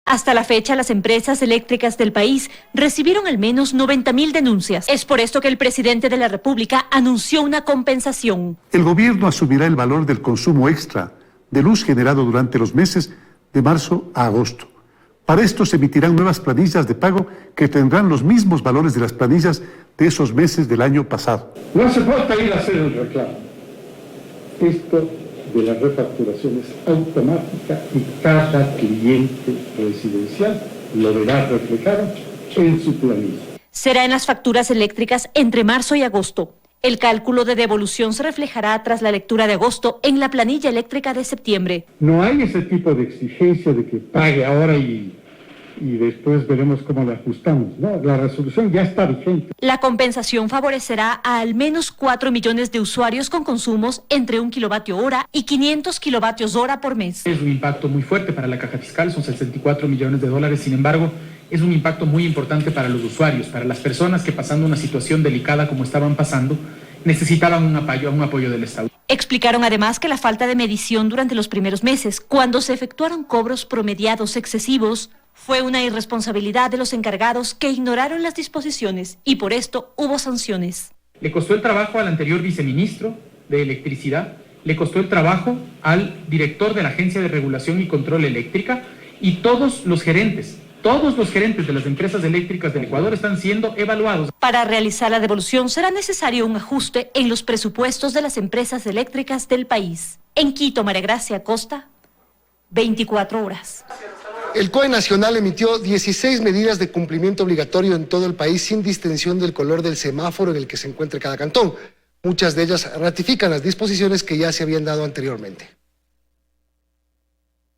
Hasta la fecha, las empresas eléctricas del país recibieron al menos 90.000 denuncias. Es por esto que el presidente de la República anunció una compensación. El gobierno asumirá el valor del consumo extra de luz generado durante los meses de marzo a agosto. Para esto se emitirán nuevas planillas de pago que tendrán los mismos valores de las planillas de esos meses del año pasado. No hace falta ir a hacer el reclamo. Esto de la refacturación es automática y cada cliente residencial lo verá reflejado en su planilla. Será en las facturas eléctricas entre marzo y agosto. El cálculo de devolución se reflejará tras la lectura de agosto en la planilla eléctrica de septiembre. No hay ese tipo de exigencia de que pague ahora y después veremos cómo la ajustamos. No, la resolución ya está vigente. La compensación favorecerá a al menos 4 millones de usuarios con consumos entre 1 kWh y 500 kWh por mes. Es un impacto muy fuerte para la caja fiscal, son 64 millones de dólares, sin embargo, es un impacto muy importante para los usuarios, para las personas que pasando una situación delicada como estaban pasando, necesitaban un apoyo del Estado. Explicaron además que la falta de medición durante los primeros meses, cuando se efectuaron cobros promediados excesivos, fue una irresponsabilidad de los encargados que ignoraron las disposiciones y por esto hubo sanciones. Le costó el trabajo al anterior viceministro de Electricidad, le costó el trabajo al director de la Agencia de Regulación y Control Eléctrica y todos los gerentes de las empresas eléctricas del Ecuador están siendo evaluados. Para realizar la devolución será necesario un ajuste en los presupuestos de las empresas eléctricas del país. En Quito, María Gracia Costa, 24 horas. El COE Nacional emitió 16 medidas de cumplimiento obligatorio en todo el país sin distinción del color del semáforo en el que se encuentre cada cantón. Muchas de ellas ratifican las disposiciones que ya se habían dado anteriormente.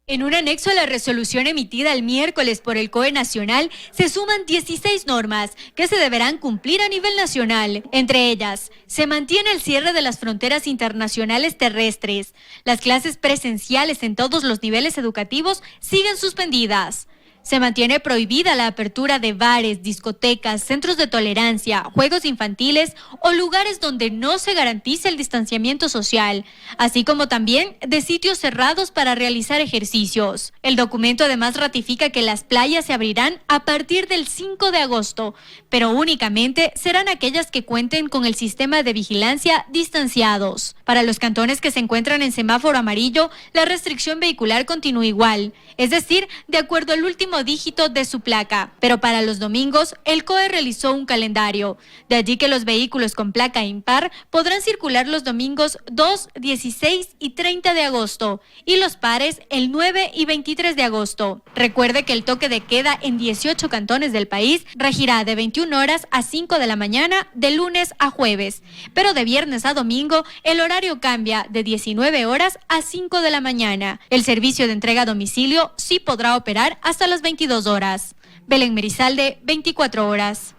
En un anexo a la resolución emitida el miércoles por el COE Nacional se suman 16 normas que se deberán cumplir a nivel nacional. Entre ellas, se mantiene el cierre de las fronteras internacionales terrestres. Las clases presenciales en todos los niveles educativos siguen suspendidas. Se mantiene prohibida la apertura de bares, discotecas, centros de tolerancia, juegos infantiles o lugares donde no se garantice el distanciamiento social, así como también de sitios cerrados para realizar ejercicios. El documento además ratifica que las playas se abrirán a partir del 5 de agosto, pero únicamente serán aquellas que cuenten con el sistema de vigilancia distanciados. Para los cantones que se encuentran en semáforo amarillo, la restricción vehicular continúa igual, es decir, de acuerdo al último dígito de su placa. Pero para los domingos, el COE realizó un calendario. De allí que los vehículos con placa impar podrán circular los domingos 2, 16 y 30 de agosto y los pares el 9 y 23 de agosto. Recuerde que el toque de queda en 18 cantones del país regirá de 21 horas a 5 de la mañana de lunes a jueves, pero de viernes a domingo el horario cambia de 19 horas a 5 de la mañana. El servicio de entrega a domicilio sí podrá operar hasta las 22 horas. Belén Merizalde, 24 horas.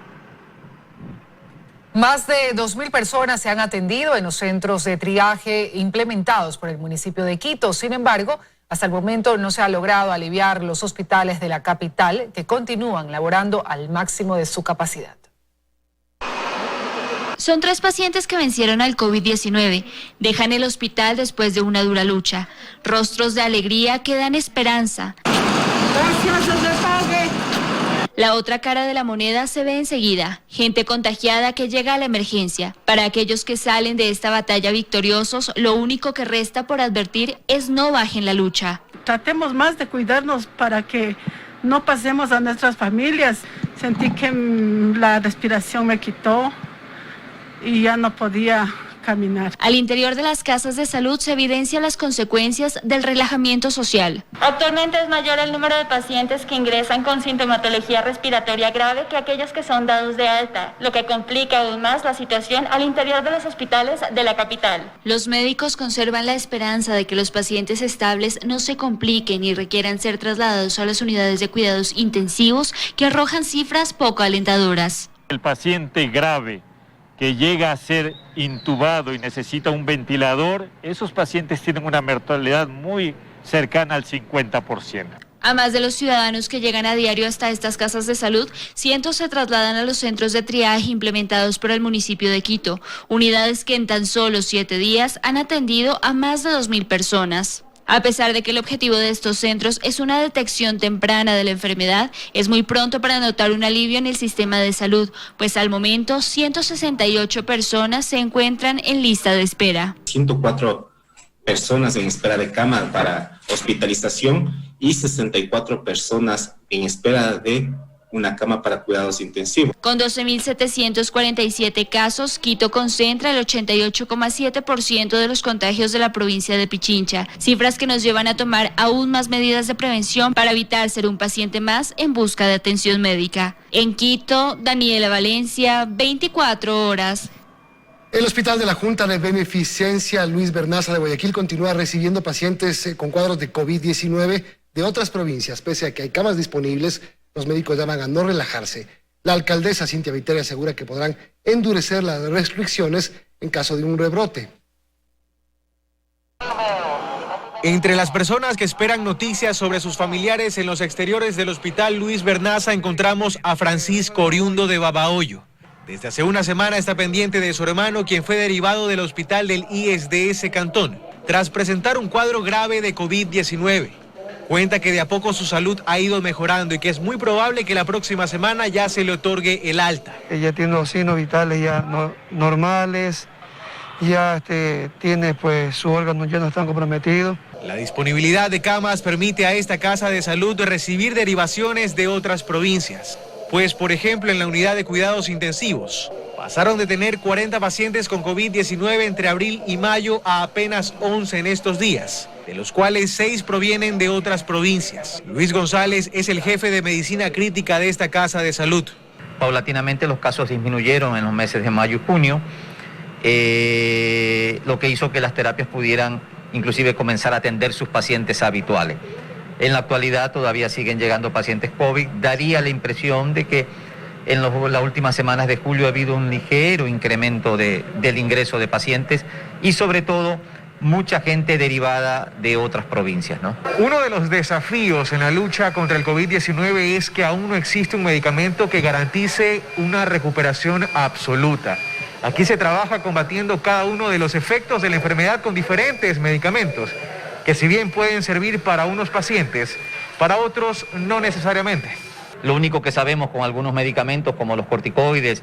Más de 2.000 personas se han atendido en los centros de triaje implementados por el municipio de Quito. Sin embargo, hasta el momento no se ha logrado aliviar los hospitales de la capital, que continúan laborando al máximo de su capacidad. Son 3 pacientes que vencieron al COVID-19. Dejan el hospital después de una dura lucha. Rostros de alegría que dan esperanza. La otra cara de la moneda se ve enseguida. Gente contagiada que llega a la emergencia. Para aquellos que salen de esta batalla victoriosos, lo único que resta por advertir es no bajen la lucha. Tratemos más de cuidarnos para que no pasemos a nuestras familias. Sentí que la respiración me quitó y ya no podía caminar. Al interior de las casas de salud se evidencian las consecuencias del relajamiento social. Actualmente es mayor el número de pacientes que ingresan con sintomatología respiratoria grave que aquellos que son dados de alta, lo que complica aún más la situación al interior de los hospitales de la capital. Los médicos conservan la esperanza de que los pacientes estables no se compliquen y requieran ser trasladados a las unidades de cuidados intensivos que arrojan cifras poco alentadoras. El paciente grave que llega a ser intubado y necesita un ventilador, esos pacientes tienen una mortalidad muy cercana al 50%. A más de los ciudadanos que llegan a diario hasta estas casas de salud, cientos se trasladan a los centros de triaje implementados por el municipio de Quito, unidades que en tan solo 7 días han atendido a más de 2.000 personas. A pesar de que el objetivo de estos centros es una detección temprana de la enfermedad, es muy pronto para notar un alivio en el sistema de salud, pues al momento 168 personas se encuentran en lista de espera. 104 personas en espera de cama para hospitalización y 64 personas en espera de una cama para cuidados intensivos. Con 12.747 casos, Quito concentra el 88,7% de los contagios de la provincia de Pichincha, cifras que nos llevan a tomar aún más medidas de prevención para evitar ser un paciente más en busca de atención médica. En Quito, Daniela Valencia, 24 horas. El Hospital de la Junta de Beneficencia Luis Bernaza de Guayaquil continúa recibiendo pacientes con cuadros de COVID-19 de otras provincias. Pese a que hay camas disponibles, los médicos llaman a no relajarse. La alcaldesa Cintia Viteri asegura que podrán endurecer las restricciones en caso de un rebrote. Entre las personas que esperan noticias sobre sus familiares en los exteriores del Hospital Luis Bernaza encontramos a Francisco, oriundo de Babahoyo. Desde hace una semana está pendiente de su hermano, quien fue derivado del hospital del ISDS Cantón, tras presentar un cuadro grave de COVID-19. Cuenta que de a poco su salud ha ido mejorando y que es muy probable que la próxima semana ya se le otorgue el alta. Ella tiene los signos vitales ya normales, ya tiene pues sus órganos ya no están comprometidos. La disponibilidad de camas permite a esta casa de salud recibir derivaciones de otras provincias. Pues, por ejemplo, en la unidad de cuidados intensivos, pasaron de tener 40 pacientes con COVID-19 entre abril y mayo a apenas 11 en estos días, de los cuales 6 provienen de otras provincias. Luis González es el jefe de medicina crítica de esta casa de salud. Paulatinamente los casos disminuyeron en los meses de mayo y junio, lo que hizo que las terapias pudieran inclusive comenzar a atender sus pacientes habituales. En la actualidad todavía siguen llegando pacientes COVID. Daría la impresión de que en las últimas semanas de julio ha habido un ligero incremento del ingreso de pacientes y sobre todo mucha gente derivada de otras provincias, ¿no? Uno de los desafíos en la lucha contra el COVID-19 es que aún no existe un medicamento que garantice una recuperación absoluta. Aquí se trabaja combatiendo cada uno de los efectos de la enfermedad con diferentes medicamentos, que si bien pueden servir para unos pacientes, para otros no necesariamente. Lo único que sabemos con algunos medicamentos como los corticoides,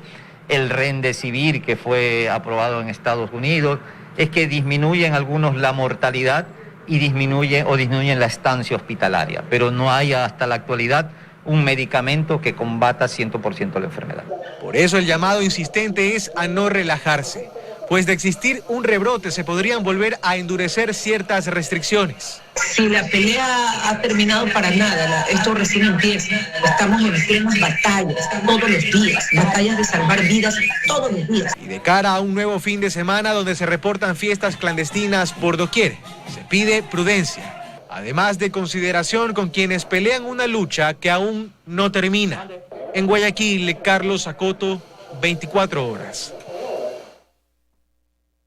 el Remdesivir que fue aprobado en Estados Unidos, es que disminuyen algunos la mortalidad y disminuyen la estancia hospitalaria, pero no hay hasta la actualidad un medicamento que combata 100% la enfermedad. Por eso el llamado insistente es a no relajarse, pues de existir un rebrote se podrían volver a endurecer ciertas restricciones. Si la pelea ha terminado para nada, esto recién empieza. Estamos en plenas batallas, todos los días, batallas de salvar vidas todos los días. Y de cara a un nuevo fin de semana donde se reportan fiestas clandestinas por doquier, se pide prudencia, además de consideración con quienes pelean una lucha que aún no termina. En Guayaquil, Carlos Acoto, 24 horas.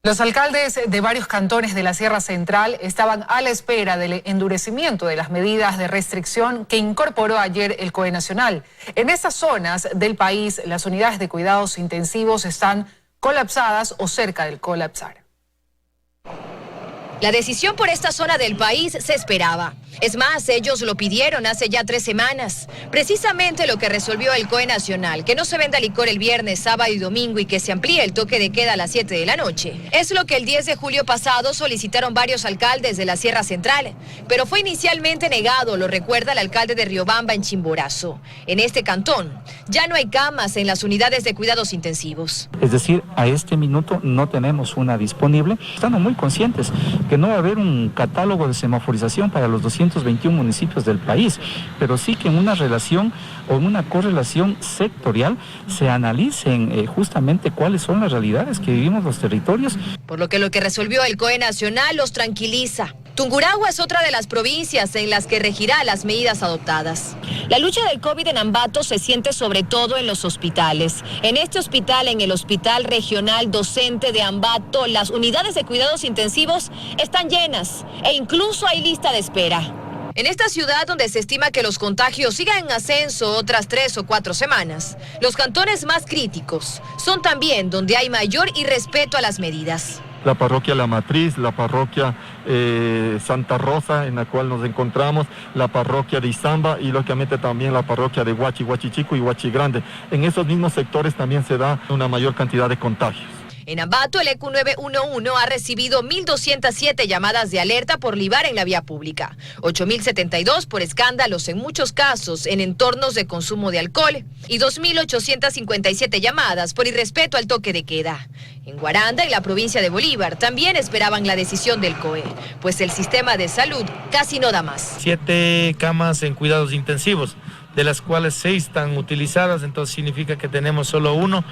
Los alcaldes de varios cantones de la Sierra Central estaban a la espera del endurecimiento de las medidas de restricción que incorporó ayer el COE Nacional. En estas zonas del país, las unidades de cuidados intensivos están colapsadas o cerca del colapsar. La decisión por esta zona del país se esperaba. Es más, ellos lo pidieron hace ya 3 semanas. Precisamente lo que resolvió el COE Nacional, que no se venda licor el viernes, sábado y domingo y que se amplíe el toque de queda a las 7 de la noche. Es lo que el 10 de julio pasado solicitaron varios alcaldes de la Sierra Central, pero fue inicialmente negado, lo recuerda el alcalde de Riobamba en Chimborazo. En este cantón ya no hay camas en las unidades de cuidados intensivos. Es decir, a este minuto no tenemos una disponible. Estamos muy conscientes que no va a haber un catálogo de semaforización para los 221 municipios del país, pero sí que en una relación o en una correlación sectorial se analicen justamente cuáles son las realidades que vivimos los territorios. Por lo que resolvió el COE Nacional los tranquiliza. Tungurahua es otra de las provincias en las que regirá las medidas adoptadas. La lucha del COVID en Ambato se siente sobre todo en los hospitales. En este hospital, en el Hospital Regional Docente de Ambato, las unidades de cuidados intensivos están llenas e incluso hay lista de espera. En esta ciudad, donde se estima que los contagios sigan en ascenso otras 3 o 4 semanas, los cantones más críticos son también donde hay mayor irrespeto a las medidas. la parroquia La Matriz, la parroquia Santa Rosa, en la cual nos encontramos, la parroquia de Izamba y lógicamente también la parroquia de Huachi, Huachichico y Huachi Grande. En esos mismos sectores también se da una mayor cantidad de contagios. En Ambato, el ECU 911 ha recibido 1.207 llamadas de alerta por libar en la vía pública, 8.072 por escándalos, en muchos casos en entornos de consumo de alcohol, y 2.857 llamadas por irrespeto al toque de queda. En Guaranda, en la provincia de Bolívar, también esperaban la decisión del COE, pues el sistema de salud casi no da más. 7 camas en cuidados intensivos, de las cuales 6 están utilizadas, entonces significa que tenemos solo 1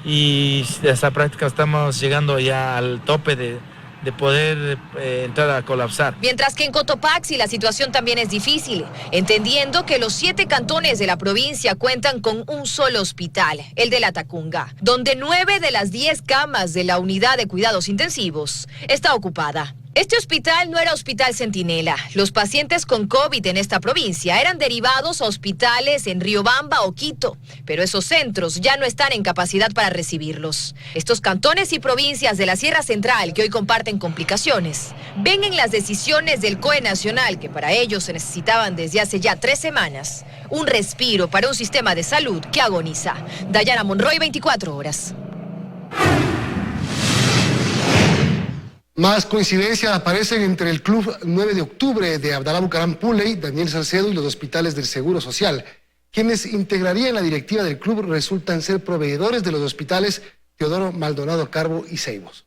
y de esa práctica estamos llegando ya al tope de poder entrar a colapsar. Mientras que en Cotopaxi la situación también es difícil, entendiendo que los 7 cantones de la provincia cuentan con un solo hospital, el de La Tacunga, donde 9 de las 10 camas de la unidad de cuidados intensivos está ocupada. Este hospital no era Hospital Centinela. Los pacientes con COVID en esta provincia eran derivados a hospitales en Riobamba o Quito, pero esos centros ya no están en capacidad para recibirlos. Estos cantones y provincias de la Sierra Central, que hoy comparten complicaciones, ven en las decisiones del COE Nacional, que para ellos se necesitaban desde hace ya 3 semanas, un respiro para un sistema de salud que agoniza. Dayana Monroy, 24 horas. Más coincidencias aparecen entre el Club 9 de Octubre de Abdalá Bucaram Puley, Daniel Salcedo y los hospitales del Seguro Social. Quienes integrarían la directiva del club resultan ser proveedores de los hospitales Teodoro Maldonado Carbo y Ceibos.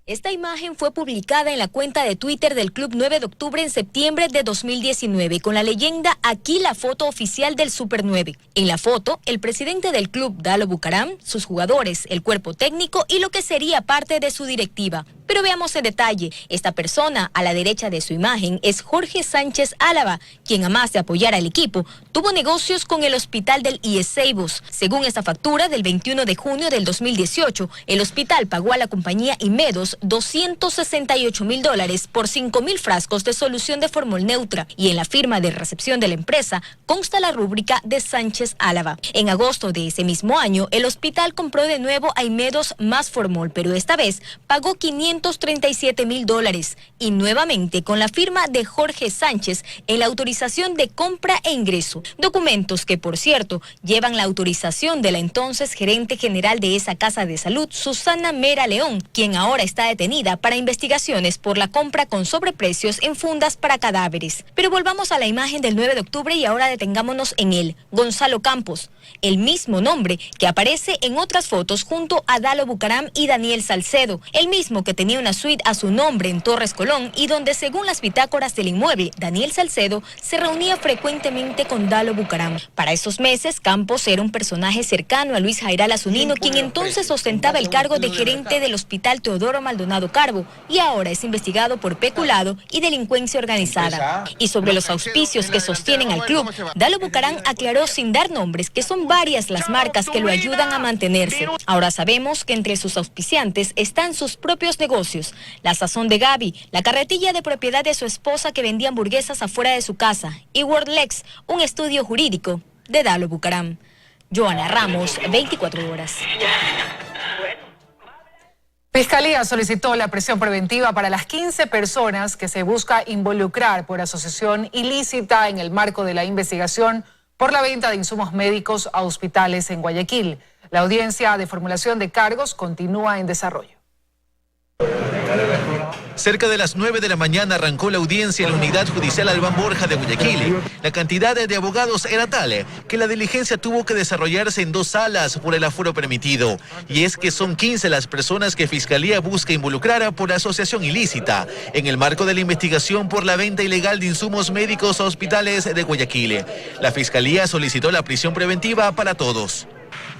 Esta imagen fue publicada en la cuenta de Twitter del Club 9 de Octubre en septiembre de 2019 con la leyenda "Aquí la foto oficial del Super 9". En la foto, el presidente del club, Dalo Bucaram, sus jugadores, el cuerpo técnico y lo que sería parte de su directiva. Pero veamos en detalle. Esta persona, a la derecha de su imagen, es Jorge Sánchez Álava, quien, además de apoyar al equipo, tuvo negocios con el hospital del IES Ceibos. Según esta factura del 21 de junio del 2018, el hospital pagó a la compañía Inmedos $268.000 por 5.000 frascos de solución de formol neutra, y en la firma de recepción de la empresa consta la rúbrica de Sánchez Álava. En agosto de ese mismo año, el hospital compró de nuevo a Inmedos más formol, pero esta vez pagó $537.000 y nuevamente con la firma de Jorge Sánchez en la autorización de compra e ingreso. Documentos que, por cierto, llevan la autorización de la entonces gerente general de esa casa de salud, Susana Mera León, quien ahora está detenida para investigaciones por la compra con sobreprecios en fundas para cadáveres. Pero volvamos a la imagen del 9 de octubre y ahora detengámonos en él, Gonzalo Campos, el mismo nombre que aparece en otras fotos junto a Dalo Bucaram y Daniel Salcedo, el mismo que tenía una suite a su nombre en Torres Colón y donde, según las bitácoras del inmueble, Daniel Salcedo se reunía frecuentemente con Dalo Bucaram. Para esos meses, Campos era un personaje cercano a Luis Jairal Azunino, quien entonces ostentaba el cargo de gerente del hospital Teodoro Maldonado Carbo y ahora es investigado por peculado y delincuencia organizada. Y sobre los auspicios que sostienen al club, Dalo Bucaram aclaró sin dar nombres que son varias las marcas que lo ayudan a mantenerse. Ahora sabemos que entre sus auspiciantes están sus propios negocios, la Sazón de Gaby, la carretilla de propiedad de su esposa que vendía hamburguesas afuera de su casa, y WordLex, un estudio jurídico de Dalo Bucaram. Joana Ramos, 24 horas. Fiscalía solicitó la prisión preventiva para las 15 personas que se busca involucrar por asociación ilícita en el marco de la investigación por la venta de insumos médicos a hospitales en Guayaquil. La audiencia de formulación de cargos continúa en desarrollo. Cerca de las 9 de la mañana arrancó la audiencia en la Unidad Judicial Albán Borja de Guayaquil. La cantidad de abogados era tal que la diligencia tuvo que desarrollarse en 2 salas por el aforo permitido. Y es que son 15 las personas que Fiscalía busca involucrar por asociación ilícita en el marco de la investigación por la venta ilegal de insumos médicos a hospitales de Guayaquil. La Fiscalía solicitó la prisión preventiva para todos.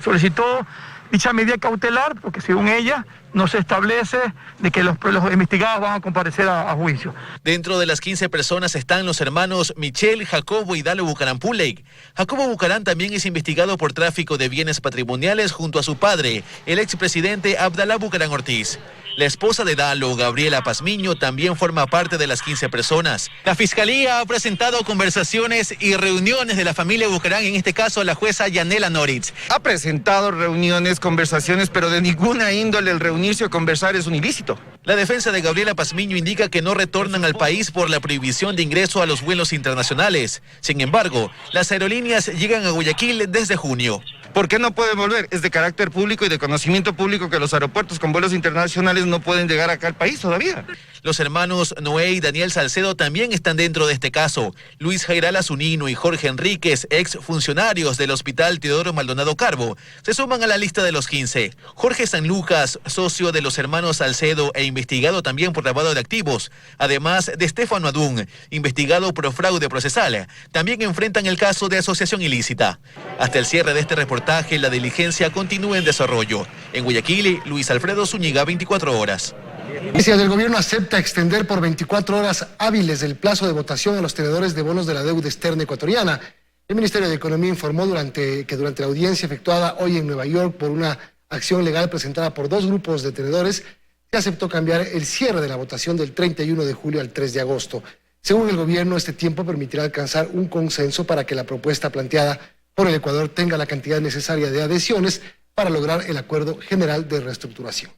Solicitó dicha medida cautelar porque, según ella, no se establece de que los investigados van a comparecer a juicio. Dentro de las 15 personas están los hermanos Michel, Jacobo y Dalo Bucaram Puley. Jacobo Bucaram también es investigado por tráfico de bienes patrimoniales junto a su padre, el expresidente Abdalá Bucaram Ortiz. La esposa de Dalo, Gabriela Pazmiño, también forma parte de las 15 personas. La Fiscalía ha presentado conversaciones y reuniones de la familia Bucaram, en este caso a la jueza Yanela Noritz. Ha presentado reuniones, conversaciones, pero de ninguna índole el reunirse o conversar es un ilícito. La defensa de Gabriela Pazmiño indica que no retornan al país por la prohibición de ingreso a los vuelos internacionales. Sin embargo, las aerolíneas llegan a Guayaquil desde junio. ¿Por qué no pueden volver? Es de carácter público y de conocimiento público que los aeropuertos con vuelos internacionales no pueden llegar acá al país todavía. Los hermanos Noé y Daniel Salcedo también están dentro de este caso. Luis Jairala Zunino y Jorge Enríquez, ex funcionarios del Hospital Teodoro Maldonado Carbo, se suman a la lista de los 15. Jorge San Lucas, socio de los hermanos Salcedo e investigado también por lavado de activos, además de Estefano Adún, investigado por fraude procesal, también enfrentan el caso de asociación ilícita. Hasta el cierre de este reportaje, la diligencia continúa en desarrollo. En Guayaquil, Luis Alfredo Zúñiga, 24 horas. La Presidencia del Gobierno acepta extender por 24 horas hábiles el plazo de votación a los tenedores de bonos de la deuda externa ecuatoriana. El Ministerio de Economía informó que durante la audiencia efectuada hoy en Nueva York por una acción legal presentada por 2 grupos de tenedores, se aceptó cambiar el cierre de la votación del 31 de julio al 3 de agosto. Según el Gobierno, este tiempo permitirá alcanzar un consenso para que la propuesta planteada por el Ecuador tenga la cantidad necesaria de adhesiones para lograr el acuerdo general de reestructuración.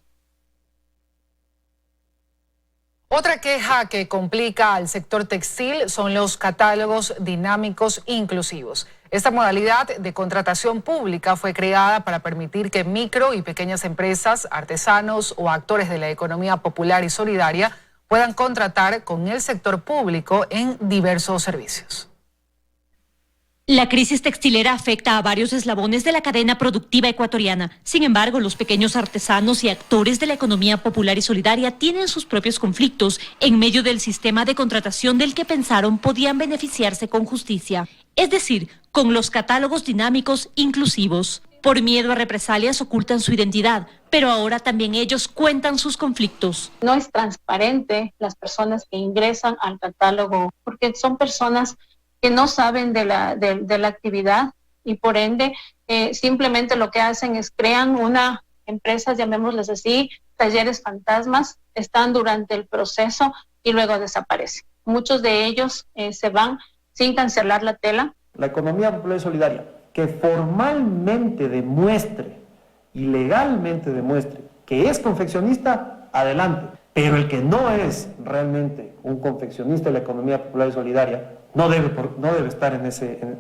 Otra queja que complica al sector textil son los catálogos dinámicos inclusivos. Esta modalidad de contratación pública fue creada para permitir que micro y pequeñas empresas, artesanos o actores de la economía popular y solidaria puedan contratar con el sector público en diversos servicios. La crisis textilera afecta a varios eslabones de la cadena productiva ecuatoriana. Sin embargo, los pequeños artesanos y actores de la economía popular y solidaria tienen sus propios conflictos en medio del sistema de contratación del que pensaron podían beneficiarse con justicia. Es decir, con los catálogos dinámicos inclusivos. Por miedo a represalias ocultan su identidad, pero ahora también ellos cuentan sus conflictos. No es transparente las personas que ingresan al catálogo, porque son personas que no saben de la actividad y por ende simplemente lo que hacen es crean una empresa, llamémosles así, talleres fantasmas, están durante el proceso y luego desaparecen. Muchos de ellos se van sin cancelar la tela. La economía popular y solidaria que formalmente demuestre y legalmente demuestre que es confeccionista, adelante. Pero el que no es realmente un confeccionista de la economía popular y solidaria no debe estar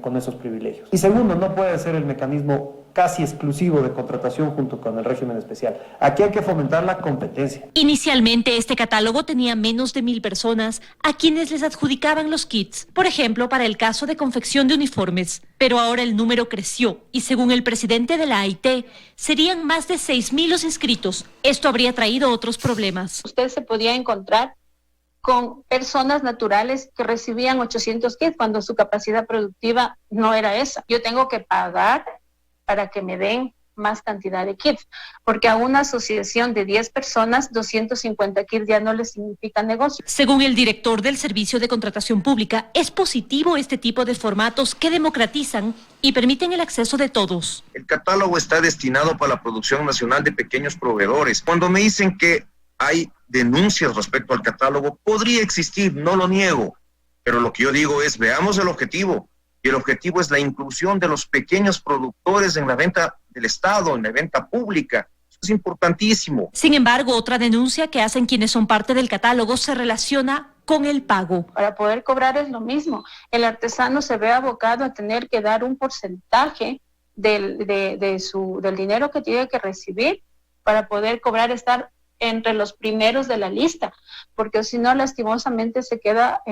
con esos privilegios. Y segundo, no puede ser el mecanismo casi exclusivo de contratación junto con el régimen especial. Aquí hay que fomentar la competencia. Inicialmente este catálogo tenía menos de 1,000 personas a quienes les adjudicaban los kits, por ejemplo, para el caso de confección de uniformes. Pero ahora el número creció y según el presidente de la AIT, serían más de 6,000 los inscritos. Esto habría traído otros problemas. Usted se podía encontrar con personas naturales que recibían 800 kits cuando su capacidad productiva no era esa. Yo tengo que pagar para que me den más cantidad de kits, porque a una asociación de 10 personas, 250 kits ya no les significa negocio. Según el director del Servicio de Contratación Pública, es positivo este tipo de formatos que democratizan y permiten el acceso de todos. El catálogo está destinado para la producción nacional de pequeños proveedores. Cuando me dicen que hay denuncias respecto al catálogo, podría existir, no lo niego, pero lo que yo digo es, veamos el objetivo, y el objetivo es la inclusión de los pequeños productores en la venta del Estado, en la venta pública. Eso es importantísimo. Sin embargo, otra denuncia que hacen quienes son parte del catálogo se relaciona con el pago. Para poder cobrar es lo mismo. El artesano se ve abocado a tener que dar un porcentaje del dinero que tiene que recibir para poder cobrar, estar entre los primeros de la lista, porque si no, lastimosamente se queda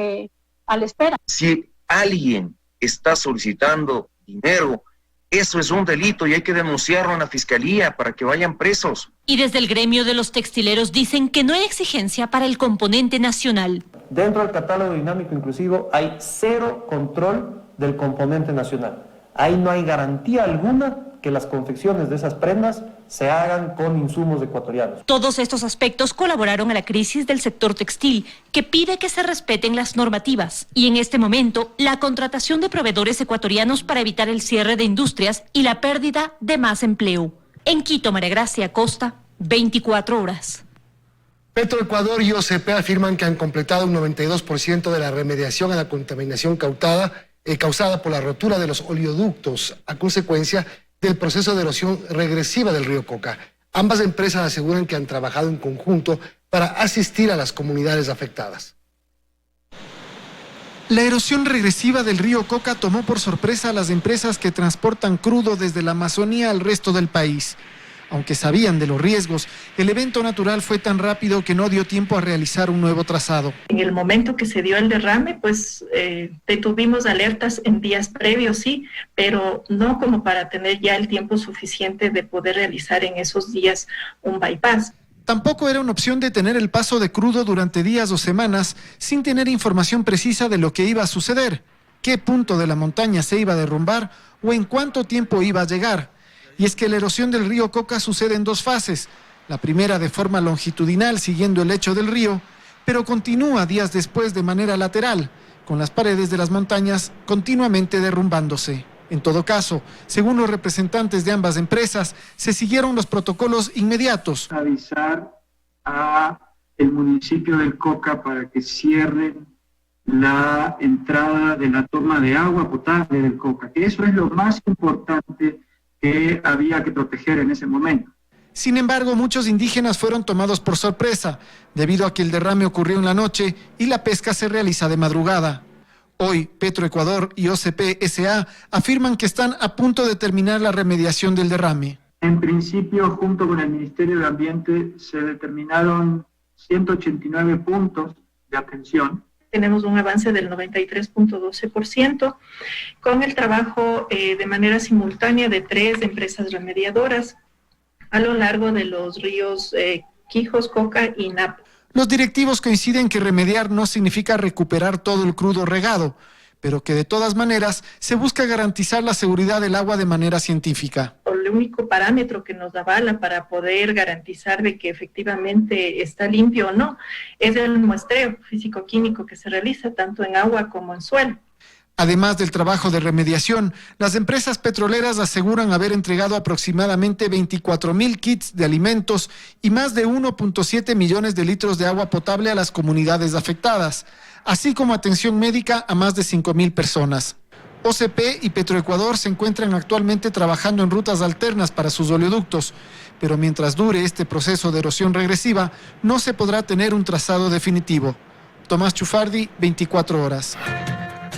a la espera. Si alguien está solicitando dinero, eso es un delito y hay que denunciarlo en la fiscalía para que vayan presos. Y desde el gremio de los textileros dicen que no hay exigencia para el componente nacional. Dentro del catálogo dinámico inclusivo hay 0 control del componente nacional. Ahí no hay garantía alguna que las confecciones de esas prendas se hagan con insumos ecuatorianos. Todos estos aspectos colaboraron a la crisis del sector textil, que pide que se respeten las normativas. Y en este momento, la contratación de proveedores ecuatorianos para evitar el cierre de industrias y la pérdida de más empleo. En Quito, María Gracia Acosta, 24 horas. Petroecuador y OCP afirman que han completado un 92% de la remediación a la contaminación causada por la rotura de los oleoductos a consecuencia del proceso de erosión regresiva del río Coca. Ambas empresas aseguran que han trabajado en conjunto para asistir a las comunidades afectadas. La erosión regresiva del río Coca tomó por sorpresa a las empresas que transportan crudo desde la Amazonía al resto del país. Aunque sabían de los riesgos, el evento natural fue tan rápido que no dio tiempo a realizar un nuevo trazado. En el momento que se dio el derrame, pues tuvimos alertas en días previos, sí, pero no como para tener ya el tiempo suficiente de poder realizar en esos días un bypass. Tampoco era una opción detener el paso de crudo durante días o semanas sin tener información precisa de lo que iba a suceder, qué punto de la montaña se iba a derrumbar o en cuánto tiempo iba a llegar. Y es que la erosión del río Coca sucede en dos fases. La primera de forma longitudinal siguiendo el lecho del río, pero continúa días después de manera lateral, con las paredes de las montañas continuamente derrumbándose. En todo caso, según los representantes de ambas empresas, se siguieron los protocolos inmediatos. Avisar a el municipio del Coca para que cierren la entrada de la toma de agua potable del Coca, que eso es lo más importante que había que proteger en ese momento. Sin embargo, muchos indígenas fueron tomados por sorpresa, debido a que el derrame ocurrió en la noche y la pesca se realiza de madrugada. Hoy, Petroecuador y OCP S.A. afirman que están a punto de terminar la remediación del derrame. En principio, junto con el Ministerio de Ambiente, se determinaron 189 puntos de atención. Tenemos un avance del 93.12% con el trabajo de manera simultánea de 3 empresas remediadoras a lo largo de los ríos Quijos, Coca y Napo. Los directivos coinciden que remediar no significa recuperar todo el crudo regado, pero que de todas maneras se busca garantizar la seguridad del agua de manera científica. El único parámetro que nos avala para poder garantizar de que efectivamente está limpio o no es el muestreo físico-químico que se realiza tanto en agua como en suelo. Además del trabajo de remediación, las empresas petroleras aseguran haber entregado aproximadamente 24,000 kits de alimentos y más de 1.7 millones de litros de agua potable a las comunidades afectadas, así como atención médica a más de 5,000 personas. OCP y Petroecuador se encuentran actualmente trabajando en rutas alternas para sus oleoductos, pero mientras dure este proceso de erosión regresiva, no se podrá tener un trazado definitivo. Tomás Chufardi, 24 horas.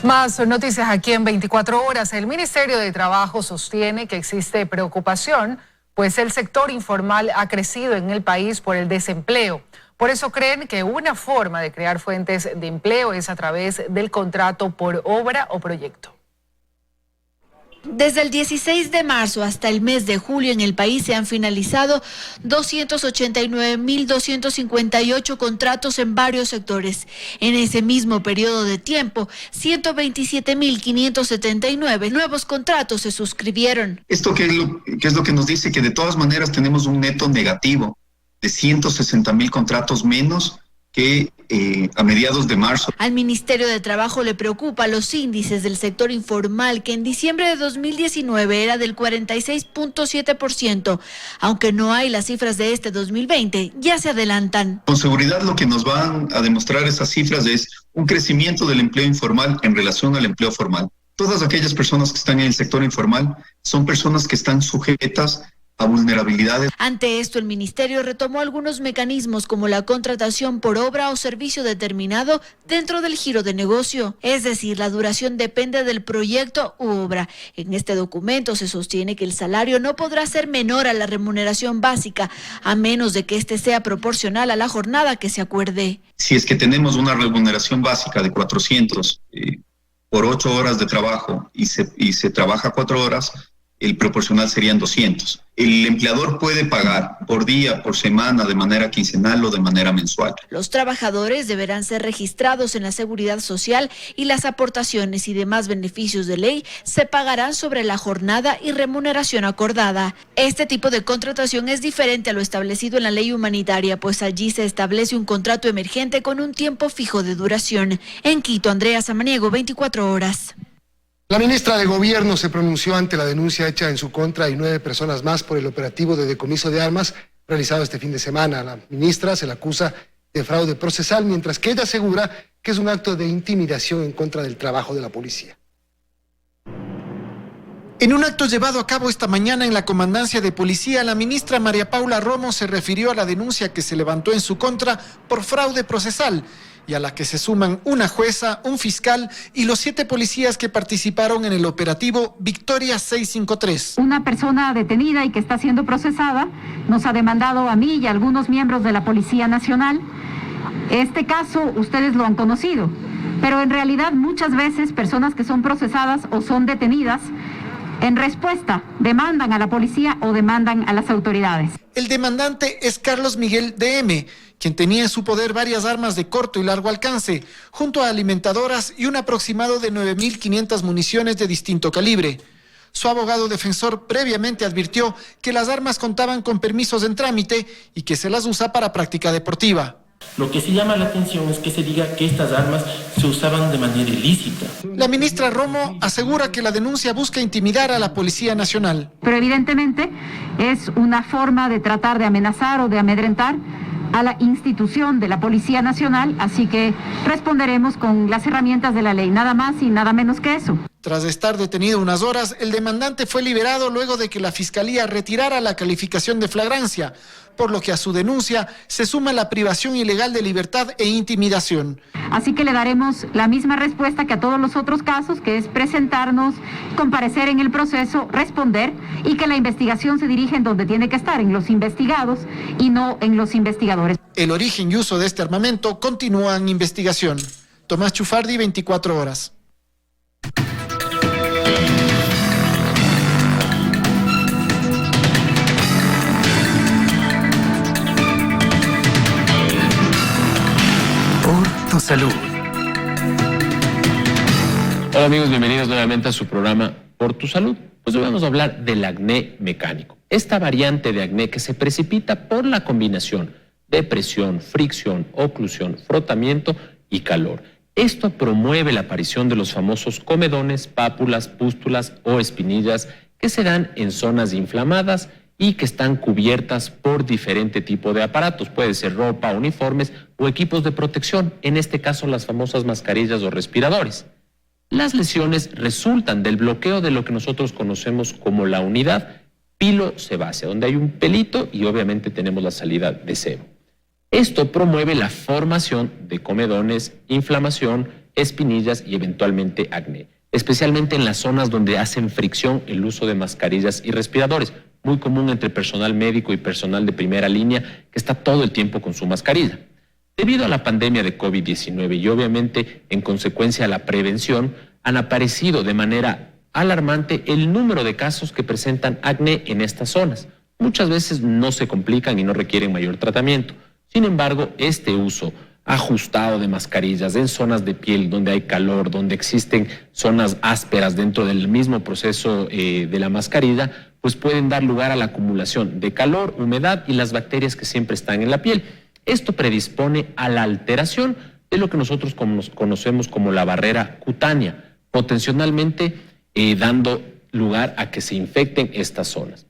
Más noticias aquí en 24 horas. El Ministerio de Trabajo sostiene que existe preocupación, pues el sector informal ha crecido en el país por el desempleo. Por eso creen que una forma de crear fuentes de empleo es a través del contrato por obra o proyecto. Desde el 16 de marzo hasta el mes de julio en el país se han finalizado 289.258 contratos en varios sectores. En ese mismo periodo de tiempo, 127.579 nuevos contratos se suscribieron. ¿Esto qué es lo que nos dice? Que de todas maneras tenemos un neto negativo de 160.000 contratos menos que a mediados de marzo. Al Ministerio de Trabajo le preocupa los índices del sector informal, que en diciembre de 2019 era del 46.7%, aunque no hay las cifras de este 2020, ya se adelantan. Con seguridad lo que nos van a demostrar esas cifras es un crecimiento del empleo informal en relación al empleo formal. Todas aquellas personas que están en el sector informal son personas que están sujetas a vulnerabilidades. Ante esto, el ministerio retomó algunos mecanismos como la contratación por obra o servicio determinado dentro del giro de negocio. Es decir, la duración depende del proyecto u obra. En este documento se sostiene que el salario no podrá ser menor a la remuneración básica, a menos de que éste sea proporcional a la jornada que se acuerde. Si es que tenemos una remuneración básica de 400 por 8 horas de trabajo y se trabaja 4 horas, el proporcional serían 200. El empleador puede pagar por día, por semana, de manera quincenal o de manera mensual. Los trabajadores deberán ser registrados en la Seguridad Social y las aportaciones y demás beneficios de ley se pagarán sobre la jornada y remuneración acordada. Este tipo de contratación es diferente a lo establecido en la ley humanitaria, pues allí se establece un contrato emergente con un tiempo fijo de duración. En Quito, Andrea Samaniego, 24 horas. La ministra de Gobierno se pronunció ante la denuncia hecha en su contra y 9 personas más por el operativo de decomiso de armas realizado este fin de semana. La ministra se la acusa de fraude procesal, mientras que ella asegura que es un acto de intimidación en contra del trabajo de la policía. En un acto llevado a cabo esta mañana en la Comandancia de Policía, la ministra María Paula Romo se refirió a la denuncia que se levantó en su contra por fraude procesal y a la que se suman una jueza, un fiscal y los 7 policías que participaron en el operativo Victoria 653. Una persona detenida y que está siendo procesada nos ha demandado a mí y a algunos miembros de la Policía Nacional. Este caso ustedes lo han conocido, pero en realidad muchas veces personas que son procesadas o son detenidas en respuesta demandan a la policía o demandan a las autoridades. El demandante es Carlos Miguel DM, quien tenía en su poder varias armas de corto y largo alcance, junto a alimentadoras y un aproximado de 9.500 municiones de distinto calibre. Su abogado defensor previamente advirtió que las armas contaban con permisos en trámite y que se las usa para práctica deportiva. Lo que sí llama la atención es que se diga que estas armas se usaban de manera ilícita. La ministra Romo asegura que la denuncia busca intimidar a la Policía Nacional. Pero evidentemente es una forma de tratar de amenazar o de amedrentar a la institución de la Policía Nacional, así que responderemos con las herramientas de la ley, nada más y nada menos que eso. Tras estar detenido unas horas, el demandante fue liberado luego de que la Fiscalía retirara la calificación de flagrancia, por lo que a su denuncia se suma la privación ilegal de libertad e intimidación. Así que le daremos la misma respuesta que a todos los otros casos, que es presentarnos, comparecer en el proceso, responder y que la investigación se dirige en donde tiene que estar, en los investigados y no en los investigadores. El origen y uso de este armamento continúa en investigación. Tomás Chufardi, 24 horas. Tu salud. Hola amigos, bienvenidos nuevamente a su programa Por tu Salud. Pues hoy vamos a hablar del acné mecánico. Esta variante de acné que se precipita por la combinación de presión, fricción, oclusión, frotamiento y calor. Esto promueve la aparición de los famosos comedones, pápulas, pústulas o espinillas que se dan en zonas inflamadas y que están cubiertas por diferente tipo de aparatos. Puede ser ropa, uniformes o equipos de protección, en este caso las famosas mascarillas o respiradores. Las lesiones resultan del bloqueo de lo que nosotros conocemos como la unidad pilo-sebácea, donde hay un pelito y obviamente tenemos la salida de sebo. Esto promueve la formación de comedones, inflamación, espinillas y eventualmente acné, especialmente en las zonas donde hacen fricción el uso de mascarillas y respiradores, muy común entre personal médico y personal de primera línea que está todo el tiempo con su mascarilla. Debido a la pandemia de COVID-19 y obviamente en consecuencia a la prevención, han aparecido de manera alarmante el número de casos que presentan acné en estas zonas. Muchas veces no se complican y no requieren mayor tratamiento. Sin embargo, este uso ajustado de mascarillas en zonas de piel donde hay calor, donde existen zonas ásperas dentro del mismo proceso de la mascarilla, pues pueden dar lugar a la acumulación de calor, humedad y las bacterias que siempre están en la piel. Esto predispone a la alteración de lo que nosotros conocemos como la barrera cutánea, potencialmente dando lugar a que se infecten estas zonas.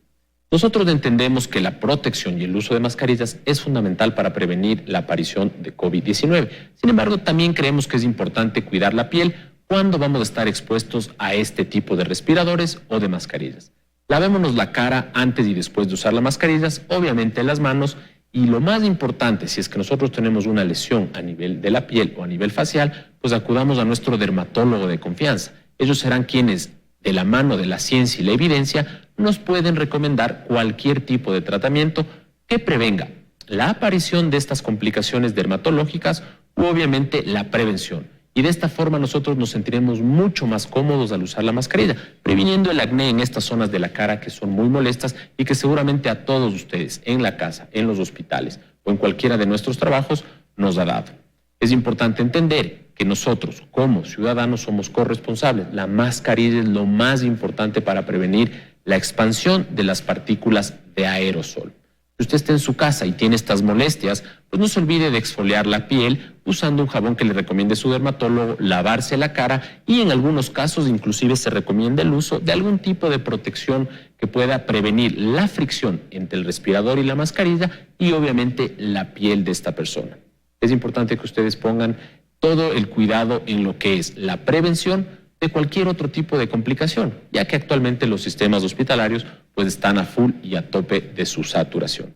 Nosotros entendemos que la protección y el uso de mascarillas es fundamental para prevenir la aparición de COVID-19. Sin embargo, también creemos que es importante cuidar la piel cuando vamos a estar expuestos a este tipo de respiradores o de mascarillas. Lavémonos la cara antes y después de usar las mascarillas, obviamente las manos, y lo más importante, si es que nosotros tenemos una lesión a nivel de la piel o a nivel facial, pues acudamos a nuestro dermatólogo de confianza. Ellos serán quienes, de la mano de la ciencia y la evidencia, nos pueden recomendar cualquier tipo de tratamiento que prevenga la aparición de estas complicaciones dermatológicas u obviamente la prevención. Y de esta forma nosotros nos sentiremos mucho más cómodos al usar la mascarilla, previniendo el acné en estas zonas de la cara que son muy molestas y que seguramente a todos ustedes en la casa, en los hospitales o en cualquiera de nuestros trabajos nos ha dado. Es importante entender que nosotros como ciudadanos somos corresponsables. La mascarilla es lo más importante para prevenir la expansión de las partículas de aerosol. Si usted está en su casa y tiene estas molestias, pues no se olvide de exfoliar la piel usando un jabón que le recomiende su dermatólogo, lavarse la cara y en algunos casos inclusive se recomienda el uso de algún tipo de protección que pueda prevenir la fricción entre el respirador y la mascarilla y obviamente la piel de esta persona. Es importante que ustedes pongan todo el cuidado en lo que es la prevención de cualquier otro tipo de complicación, ya que actualmente los sistemas hospitalarios pues están a full y a tope de su saturación.